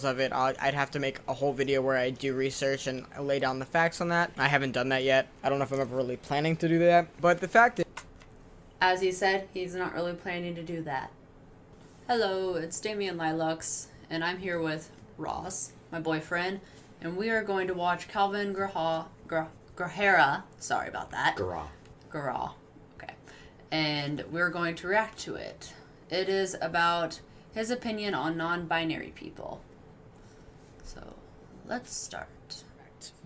of it. I'd have to make a whole video where I do research and lay down the facts on that. I haven't done that yet. I don't know if I'm ever really planning to do that, but the fact is, as he said, he's not really planning to do that. Hello, it's Damian Lilux, and I'm here with Ross, my boyfriend, and we are going to watch Kalvin Garrah. Sorry about that. Garrah. Okay. And we're going to react to it. It is about his opinion on non-binary people. So, let's start.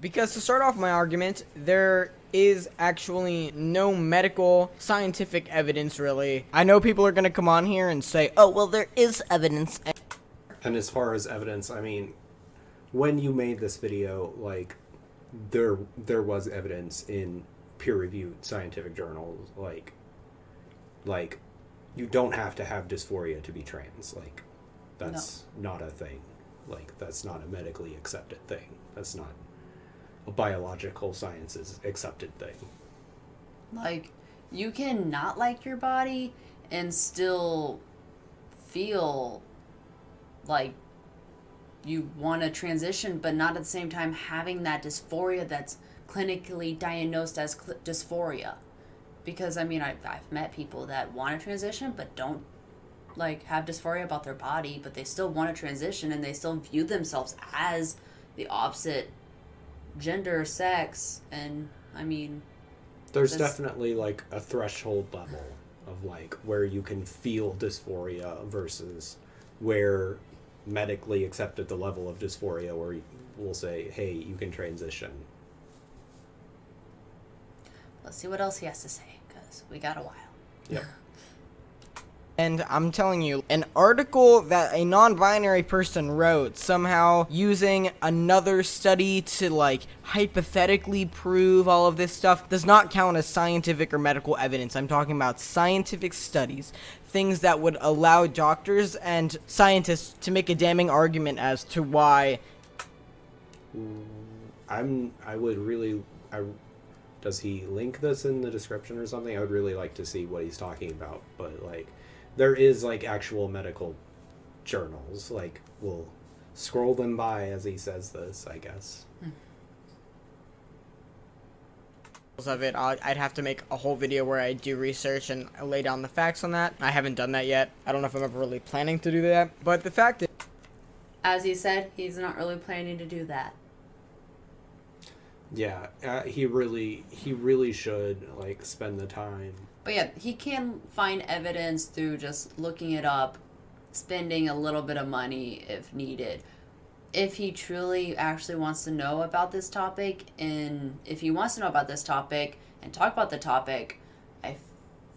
because to start off my argument, there is actually no medical scientific evidence really. I know people are going to come on here and say, oh, well, there is evidence. And as far as evidence, I mean, when you made this video, like, there was evidence in peer-reviewed scientific journals, like you don't have to have dysphoria to be trans. Like, that's not a thing. Like, that's not a medically accepted thing. That's not a biological sciences accepted thing. Like, you can not like your body and still feel like you want to transition, but not at the same time having that dysphoria that's clinically diagnosed as dysphoria. Because, I mean, I've met people that want to transition but don't, like, have dysphoria about their body, but they still want to transition and they still view themselves as the opposite gender, sex, and, I mean... There's definitely, like, a threshold level of, like, where you can feel dysphoria versus where medically accepted the level of dysphoria where we'll say, hey, you can transition. Let's see what else he has to say, because we got a while. Yep. And I'm telling you, an article that a non-binary person wrote, somehow using another study to, like, hypothetically prove all of this stuff, does not count as scientific or medical evidence. I'm talking about scientific studies, things that would allow doctors and scientists to make a damning argument as to why. Does he link this in the description or something? I would really like to see what he's talking about, but, like, there is, like, actual medical journals. Like, we'll scroll them by as he says this, I guess. Of it, I'd have to make a whole video where I do research and lay down the facts on that. I haven't done that yet. I don't know if I'm ever really planning to do that, but the fact is, as he said, he's not really planning to do that. Yeah, he really should, like, spend the time. But yeah, he can find evidence through just looking it up, spending a little bit of money if needed. If he truly actually wants to know about this topic, and if he wants to know about this topic and talk about the topic, I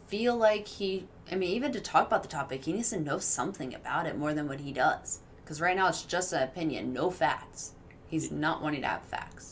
feel like even to talk about the topic, he needs to know something about it more than what he does. Because right now it's just an opinion, no facts. He's not wanting to have facts.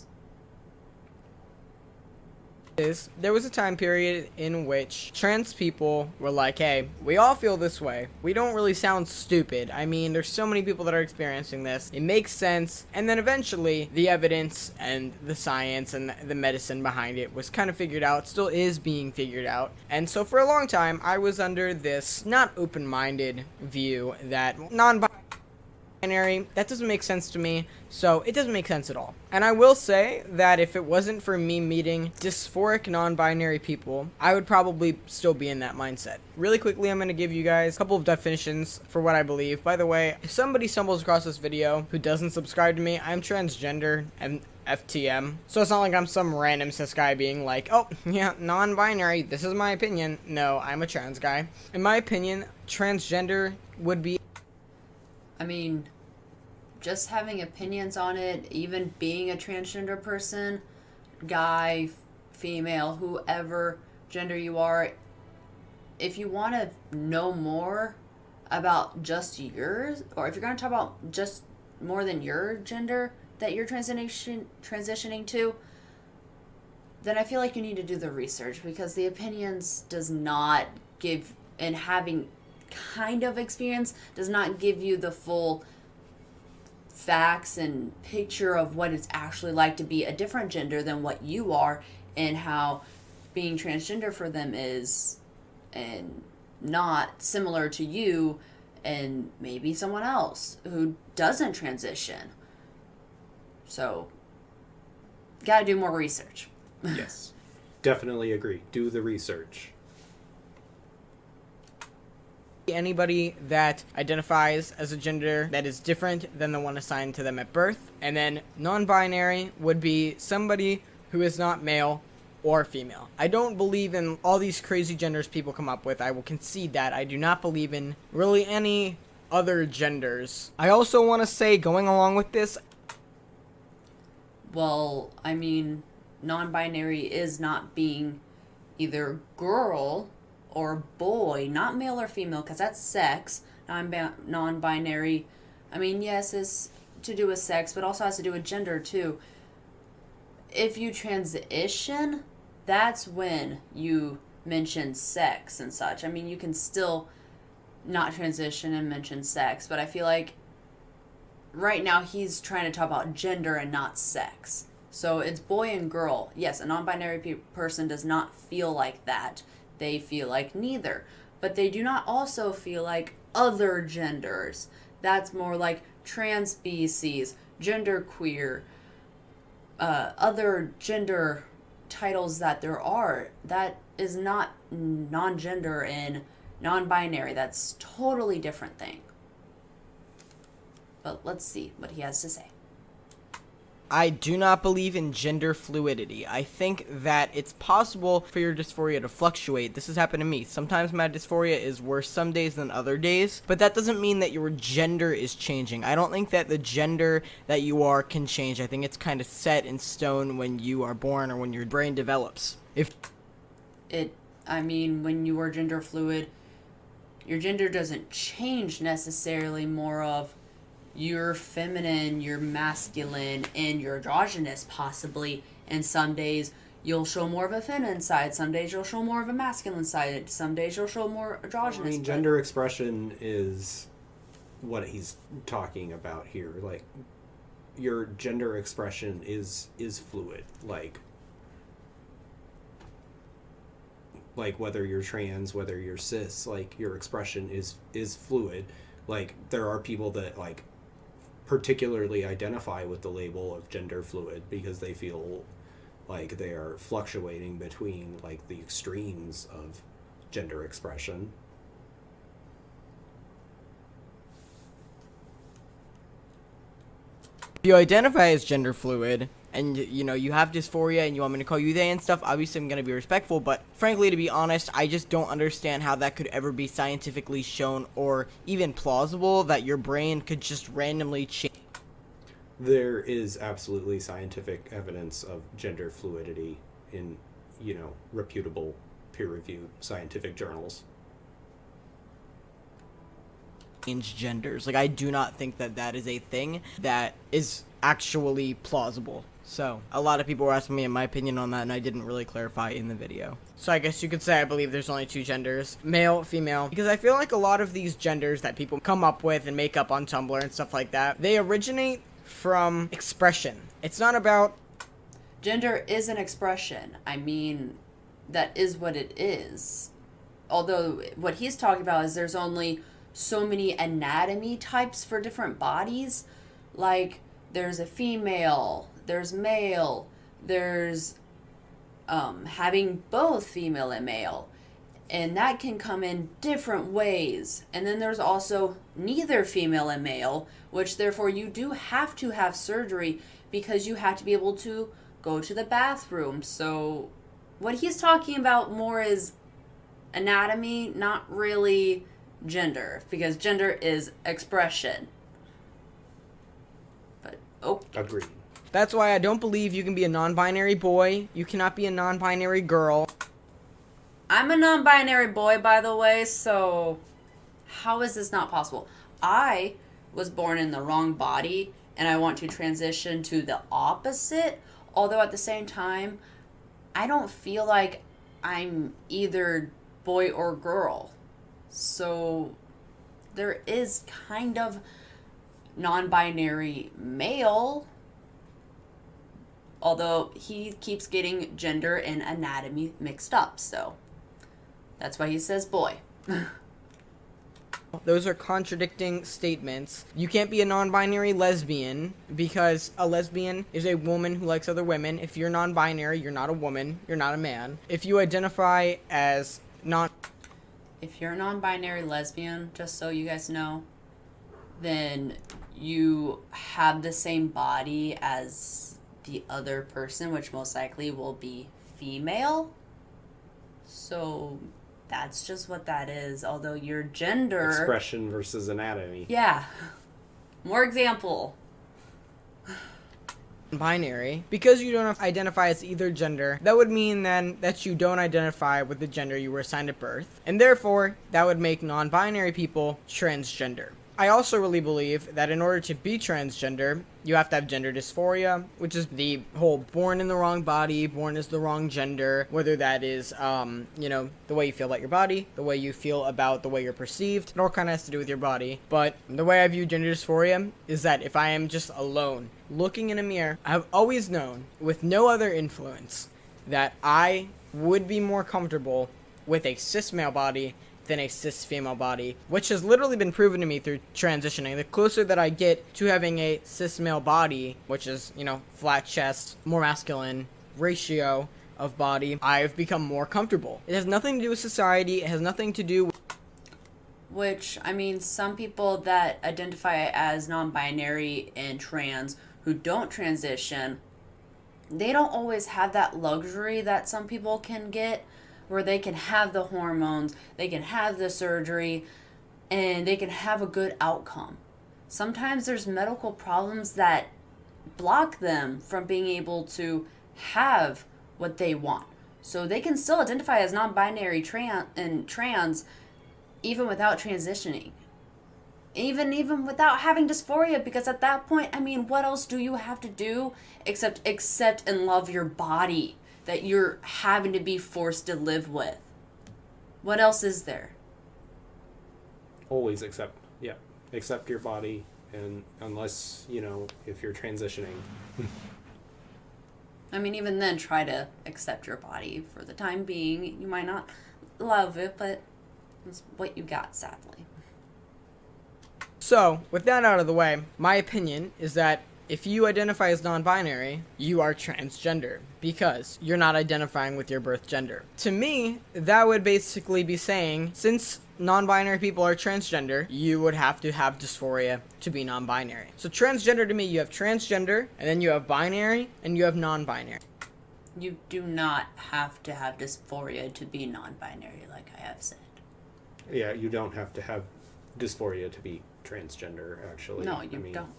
There was a time period in which trans people were like, hey, we all feel this way. We don't really sound stupid. I mean, there's so many people that are experiencing this. It makes sense. And then eventually the evidence and the science and the medicine behind it was kind of figured out, still is being figured out. And so for a long time, I was under this not open-minded view that non-binary, that doesn't make sense to me, so it doesn't make sense at all. And I will say that if it wasn't for me meeting dysphoric non-binary people, I would probably still be in that mindset. Really quickly, I'm going to give you guys a couple of definitions for what I believe. By the way, if somebody stumbles across this video who doesn't subscribe to me, I'm transgender and FTM. So it's not like I'm some random cis guy being like, oh, yeah, non-binary, this is my opinion. No, I'm a trans guy. In my opinion, transgender would be... I mean, just having opinions on it, even being a transgender person, guy, female, whoever gender you are, if you want to know more about just yours, or if you're going to talk about just more than your gender that you're transitioning to, then I feel like you need to do the research, because the opinions does not give, and having kind of experience does not give you the full facts and picture of what it's actually like to be a different gender than what you are, and how being transgender for them is, and not similar to you, and maybe someone else who doesn't transition. So, gotta do more research. Yes. Definitely agree. Do the research. Anybody that identifies as a gender that is different than the one assigned to them at birth. And then non-binary would be somebody who is not male or female. I don't believe in all these crazy genders people come up with. I will concede that. I do not believe in really any other genders. I also want to say, going along with this, Well, I mean, non-binary is not being either girl or boy, not male or female, because that's sex. Non-binary, I mean, yes, it's to do with sex, but also has to do with gender, too. If you transition, that's when you mention sex and such. I mean, you can still not transition and mention sex, but I feel like right now he's trying to talk about gender and not sex. So it's boy and girl. Yes, a non-binary person does not feel like that. They feel like neither. But they do not also feel like other genders. That's more like trans species, genderqueer, other gender titles that there are. That is not non-gender and non-binary. That's totally different thing. But let's see what he has to say. I do not believe in gender fluidity. I think that it's possible for your dysphoria to fluctuate. This has happened to me. Sometimes my dysphoria is worse some days than other days, but that doesn't mean that your gender is changing. I don't think that the gender that you are can change. I think it's kind of set in stone when you are born or when your brain develops. When you are gender fluid, your gender doesn't change necessarily, more of you're feminine, you're masculine, and you're androgynous possibly, and some days you'll show more of a feminine side, some days you'll show more of a masculine side, some days you'll show more androgynous. I mean, gender expression is what he's talking about here. Like, your gender expression is fluid. Like whether you're trans, whether you're cis, like, your expression is fluid. Like, there are people that, like, particularly identify with the label of gender fluid because they feel like they are fluctuating between, like, the extremes of gender expression. If you identify as gender fluid and, you know, you have dysphoria and you want me to call you they and stuff, obviously I'm going to be respectful, but frankly, to be honest, I just don't understand how that could ever be scientifically shown or even plausible that your brain could just randomly change. There is absolutely scientific evidence of gender fluidity in, reputable, peer-reviewed scientific journals. Change genders. Like, I do not think that that is a thing that is actually plausible. So, a lot of people were asking me my opinion on that, and I didn't really clarify in the video. So I guess you could say I believe there's only two genders, male, female, because I feel like a lot of these genders that people come up with and make up on Tumblr and stuff like that, they originate from expression. It's not about... Gender is an expression. I mean, that is what it is. Although, what he's talking about is there's only so many anatomy types for different bodies. Like, there's a female, there's male, there's having both female and male, and that can come in different ways. And then there's also neither female and male, which therefore you do have to have surgery because you have to be able to go to the bathroom. So what he's talking about more is anatomy, not really gender, because gender is expression. But Agreed. That's why I don't believe you can be a non-binary boy. You cannot be a non-binary girl. I'm a non-binary boy, by the way, so how is this not possible? I was born in the wrong body, and I want to transition to the opposite, although at the same time, I don't feel like I'm either boy or girl. So there is kind of non-binary male, although he keeps getting gender and anatomy mixed up, so that's why he says boy. Those are contradicting statements. You can't be a non-binary lesbian because a lesbian is a woman who likes other women. If you're non-binary, you're not a woman, you're not a man. If you identify as If you're a non-binary lesbian, just so you guys know, then you have the same body as the other person, which most likely will be female. So that's just what that is. Although your gender... Expression versus anatomy. Yeah. More example. binary, because you don't identify as either gender, that would mean then that you don't identify with the gender you were assigned at birth, and therefore that would make non-binary people transgender. I also really believe that in order to be transgender, you have to have gender dysphoria, which is the whole born in the wrong body, born as the wrong gender, whether that is, the way you feel about your body, the way you feel about the way you're perceived. It all kind of has to do with your body. But the way I view gender dysphoria is that if I am just alone, looking in a mirror, I've always known, with no other influence, that I would be more comfortable with a cis male body than a cis female body, which has literally been proven to me through transitioning. The closer that I get to having a cis male body, which is, flat chest, more masculine ratio of body, I've become more comfortable. It has nothing to do with society. It has nothing to do with... Which, some people that identify as non-binary and trans who don't transition, they don't always have that luxury that some people can get, where they can have the hormones, they can have the surgery, and they can have a good outcome. Sometimes there's medical problems that block them from being able to have what they want. So they can still identify as non-binary trans even without transitioning. Even without having dysphoria, because at that point, what else do you have to do except accept and love your body that you're having to be forced to live with? What else is there? Always accept your body, and unless, if you're transitioning. Even then, try to accept your body for the time being. You might not love it, but it's what you got, sadly. So, with that out of the way, my opinion is that if you identify as non-binary, you are transgender because you're not identifying with your birth gender. To me, that would basically be saying, since non-binary people are transgender, you would have to have dysphoria to be non-binary. So transgender, to me, you have transgender, and then you have binary, and you have non-binary. You do not have to have dysphoria to be non-binary, like I have said. Yeah, you don't have to have dysphoria to be transgender, actually. No, you don't.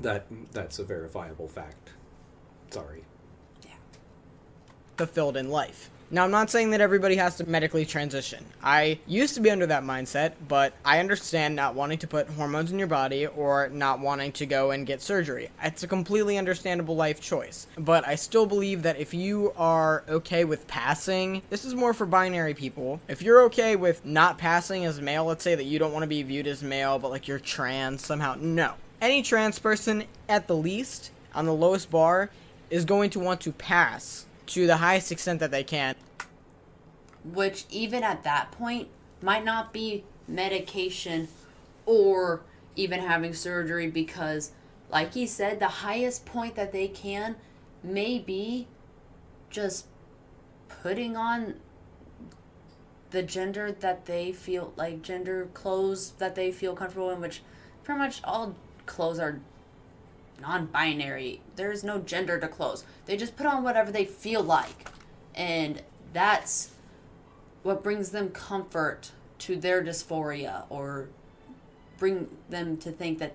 That's a verifiable fact. Sorry. Yeah. Fulfilled in life. Now, I'm not saying that everybody has to medically transition. I used to be under that mindset, but I understand not wanting to put hormones in your body or not wanting to go and get surgery. It's a completely understandable life choice. But I still believe that if you are okay with passing, this is more for binary people. If you're okay with not passing as male, let's say that you don't want to be viewed as male, but like you're trans somehow, no. Any trans person, at the least, on the lowest bar, is going to want to pass to the highest extent that they can. Which, even at that point, might not be medication or even having surgery, because, like he said, the highest point that they can may be just putting on the gender that they feel, like gender clothes that they feel comfortable in, which pretty much all clothes are non-binary. There's no gender to clothes. They just put on whatever they feel like. And that's what brings them comfort to their dysphoria, or bring them to think that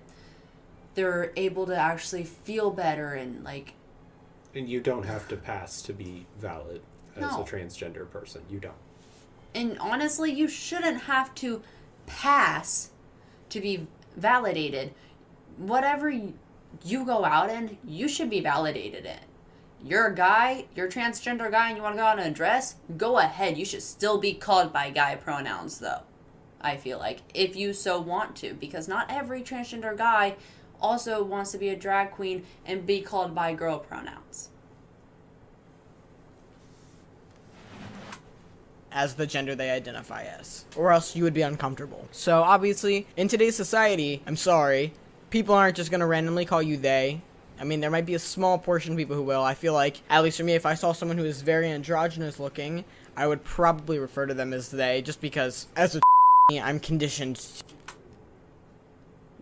they're able to actually feel better and like... And you don't have to pass to be valid as a transgender person. You don't. And honestly, you shouldn't have to pass to be validated. Whatever you go out in, you should be validated in. You're a guy, you're a transgender guy, and you want to go out in a dress, go ahead. You should still be called by guy pronouns, though, I feel like, if you so want to. Because not every transgender guy also wants to be a drag queen and be called by girl pronouns. as the gender they identify as, or else you would be uncomfortable. So obviously, in today's society, I'm sorry, people aren't just going to randomly call you they. I mean, there might be a small portion of people who will. I feel like, at least for me, if I saw someone who is very androgynous looking, I would probably refer to them as they, just because, as a I'm conditioned.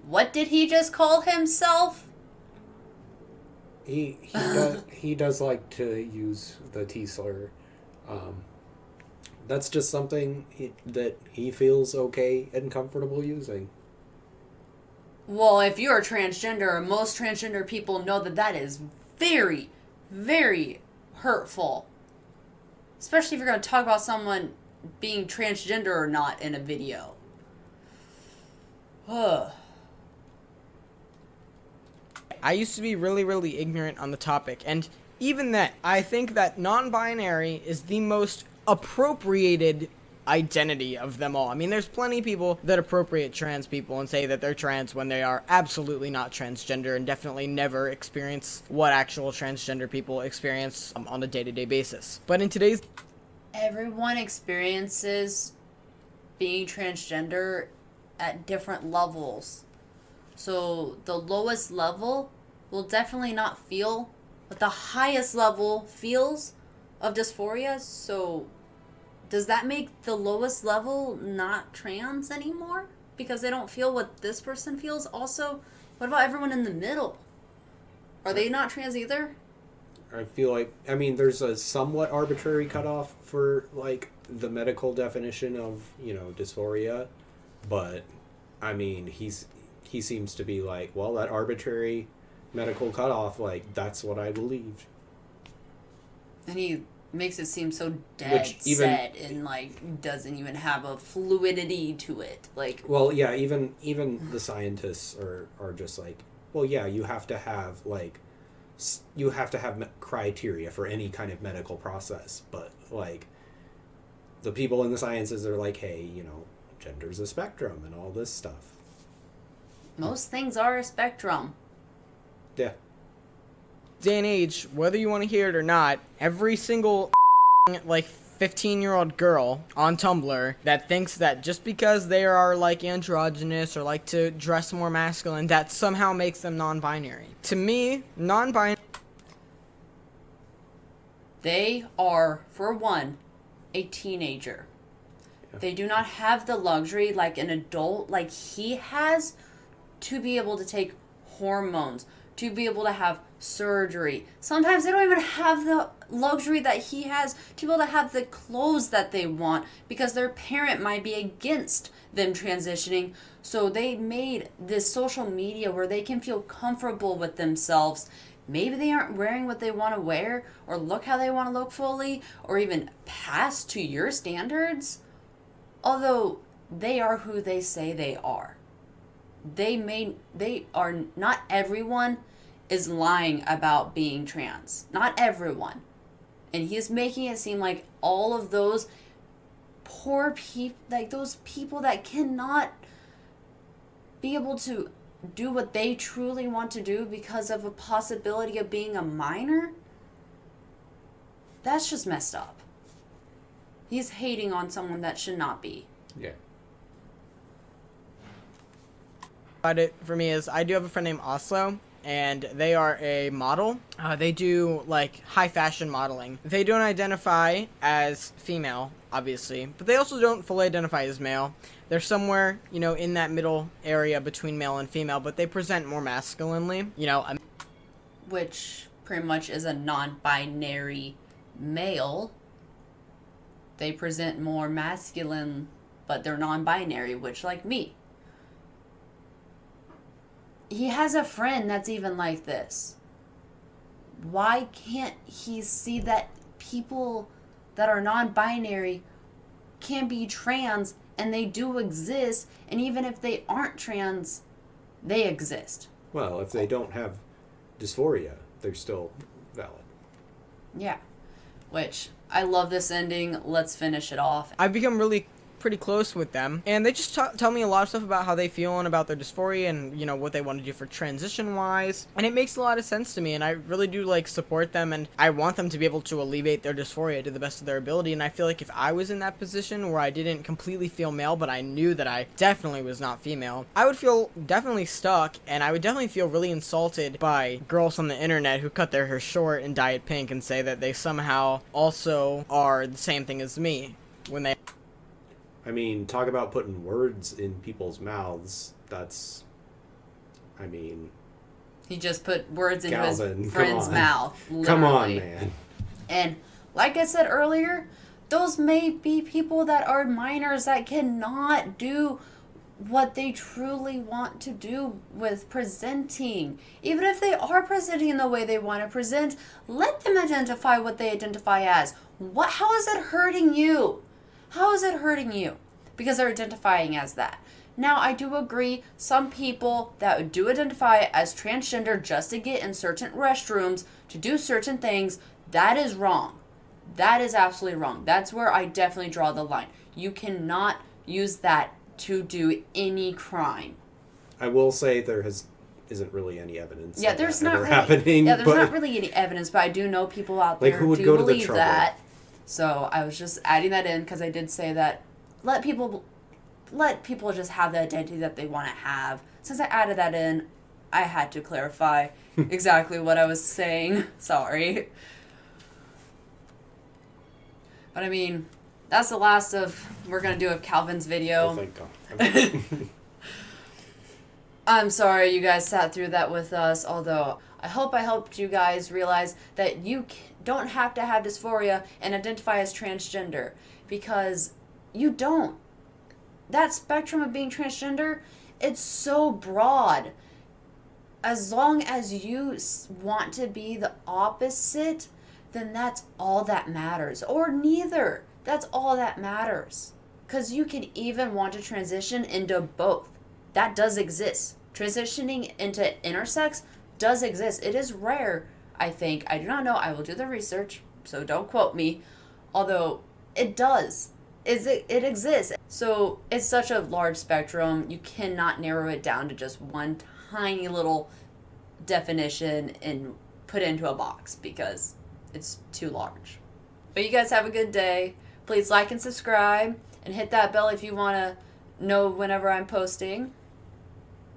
What did he just call himself? He does like to use the T slur. That's just something that he feels okay and comfortable using. Well, if you're transgender, most transgender people know that that is very, very hurtful. Especially if you're going to talk about someone being transgender or not in a video. Ugh. I used to be really, really ignorant on the topic, and even then, I think that non-binary is the most appropriated identity of them all. I mean, there's plenty of people that appropriate trans people and say that they're trans when they are absolutely not transgender and definitely never experience what actual transgender people experience on a day-to-day basis. But in today's... Everyone experiences being transgender at different levels. So the lowest level will definitely not feel what the highest level feels of dysphoria. So does that make the lowest level not trans anymore? Because they don't feel what this person feels? Also, what about everyone in the middle? Are they not trans either? I feel like, I mean, there's a somewhat arbitrary cutoff for, like, the medical definition of, dysphoria. But, I mean, he seems to be like, well, that arbitrary medical cutoff, like, that's what I believed. And he makes it seem so dead set and, like, doesn't even have a fluidity to it. Like, well, yeah, even the scientists are just like, well, yeah, you have to have criteria for any kind of medical process, but, like, the people in the sciences are like, hey, gender's a spectrum and all this stuff. Most things are a spectrum. Yeah. day and age, whether you want to hear it or not, every single like 15-year-old girl on Tumblr that thinks that just because they are like androgynous or like to dress more masculine, that somehow makes them non-binary. To me, non-binary... They are, for one, a teenager. Yeah. They do not have the luxury like an adult, like he has, to be able to take hormones, to be able to have surgery. Sometimes they don't even have the luxury that he has to be able to have the clothes that they want because their parent might be against them transitioning. So they made this social media where they can feel comfortable with themselves. Maybe they aren't wearing what they want to wear or look how they want to look fully or even pass to your standards. Although they are who they say they are. They are, not everyone is lying about being trans. Not everyone. And he's making it seem like all of those poor people, like those people that cannot be able to do what they truly want to do because of a possibility of being a minor, that's just messed up. He's hating on someone that should not be. Yeah. About it for me is I do have a friend named Oslo, and they are a model. They do like high fashion modeling. They don't identify as female, obviously, but they also don't fully identify as male. They're somewhere, in that middle area between male and female, but they present more masculinely, which pretty much is a non-binary male. They present more masculine, but they're non-binary, which, like me. He has a friend that's even like this. Why can't he see that people that are non-binary can be trans and they do exist, and even if they aren't trans, they exist? Well, if they don't have dysphoria, they're still valid. Yeah. Which, I love this ending. Let's finish it off. I've become really pretty close with them, and they just tell me a lot of stuff about how they feel and about their dysphoria and, you know, what they want to do for transition-wise, and it makes a lot of sense to me, and I really do, like, support them, and I want them to be able to alleviate their dysphoria to the best of their ability, and I feel like if I was in that position where I didn't completely feel male, but I knew that I definitely was not female, I would feel definitely stuck, and I would definitely feel really insulted by girls on the internet who cut their hair short and dye it pink and say that they somehow also are the same thing as me when they... I mean, talk about putting words in people's mouths. That's, I mean... He just put words into Kalvin, his friend's mouth. Literally. Come on, man. And like I said earlier, those may be people that are minors that cannot do what they truly want to do with presenting. Even if they are presenting in the way they want to present, let them identify what they identify as. How is it hurting you? How is it hurting you? Because they're identifying as that. Now, I do agree, some people that do identify as transgender just to get in certain restrooms, to do certain things, that is wrong. That is absolutely wrong. That's where I definitely draw the line. You cannot use that to do any crime. I will say there isn't really any evidence. Yeah, of there's that not ever really, happening. yeah, there's but, not really any evidence, but I do know people out there like, who would do go to the believe trouble? that. So I was just adding that in because I did say that let people just have the identity that they want to have. Since I added that in, I had to clarify exactly what I was saying. Sorry. But I mean, that's the last of we're going to do of Kalvin's video. Oh, thank God. I'm sorry you guys sat through that with us, although I hope I helped you guys realize that you don't have to have dysphoria and identify as transgender, because you don't. That spectrum of being transgender, it's so broad. As long as you want to be the opposite, then that's all that matters. Or neither. That's all that matters. Because you can even want to transition into both. That does exist. Transitioning into intersex does exist. It is rare, I think. I do not know. I will do the research, so don't quote me. Although, it does. It exists. So, it's such a large spectrum. You cannot narrow it down to just one tiny little definition and put it into a box, because it's too large. But you guys have a good day. Please like and subscribe, and hit that bell if you want to know whenever I'm posting.